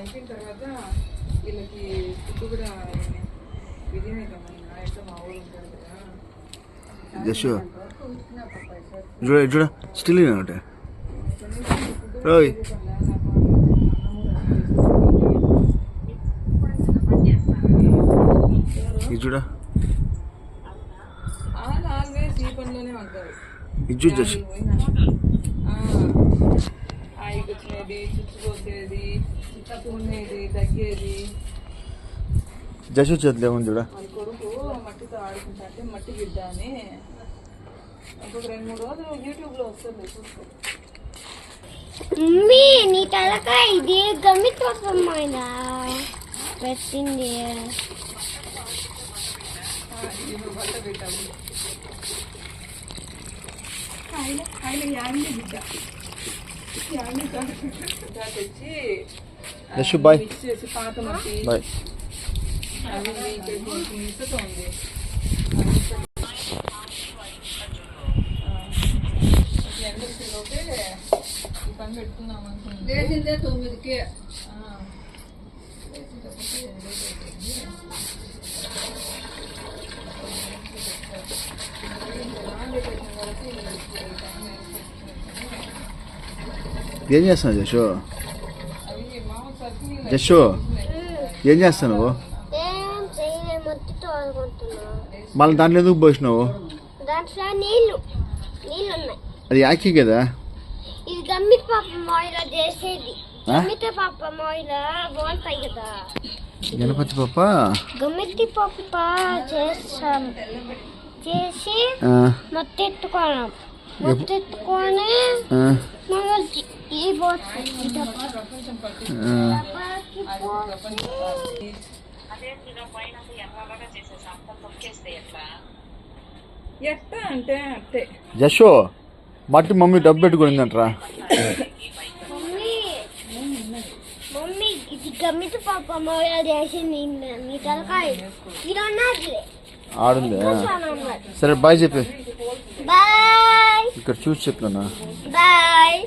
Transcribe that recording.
అయిపోయిన తర్వాత వీళ్ళకి ఫుడ్ కూడా బిర్యానీ కమ్మన్నా ఎట్లా మా ఊరు ఉంటారు కదా. జస్ట్ చూడ చూడ స్టిల్ ఒకటి రోయ్ ఇది చూడ ఆల్వేస్ ఈ పనిలోనే ఉంటారు. ఇది చూడు జస్ట్ వచ్చినది చుచ్చిపోసేది ఉండేది తగ్గేది. జస్ట్ చేతులు ఏముంది చూడ. వాళ్ళ కొడుకు మట్టితో ఆడుకుంటా అంటే మట్టి బిడ్డ అని ఇంకొక 2-3 రోజులు యూట్యూబ్ లో వస్తుంది చూసుకో. మమ్మీ నీ తలకాయ ఇది గమ్మిపోతుందా పెట్టింది. బట్ట పెట్టాము ఆయన యాన్ని బిడ్డ తెచ్చి జస్ట్ బాయ్ మిక్స్ చేసి పాత మట్టి బాయ్ అది ఇసుతో ఉంది. ఎండలోపే ఈ పని పెట్టుకున్నాం అనుకుంటే లేచిందే 9కి. ఏం చేస్తున్నావు జషు? జషు ఏం చేస్తున్నావు? మళ్ళీ దాంట్లో ఎందుకు పోసినావు? దాంట్లో నీళ్ళు ఉన్నాయి. అది యాకి కదా. ఇది గమ్మిత పాప మాయిల చేసేది. గమ్మిత పాప మాయిల బాగుంటాయి కదా. గణపతి పాప గమ్మిత పాప చేస్తాం చేసి మొత్తెత్తుకోవడం మొత్తెత్తుకొని ఈ ఎట్లా అంటే అట్టే జషో మట్టి మమ్మీ డబ్బు పెట్టుకునిందంటరా. మమ్మీ ఇది గమ్మిత పాప మాయిల చేసింది. మీ తలకాయ ఆడుంది. సరే బాయ్ చెప్పి బాయ్. ఇక్కడ చూసి చెప్తున్నా బాయ్.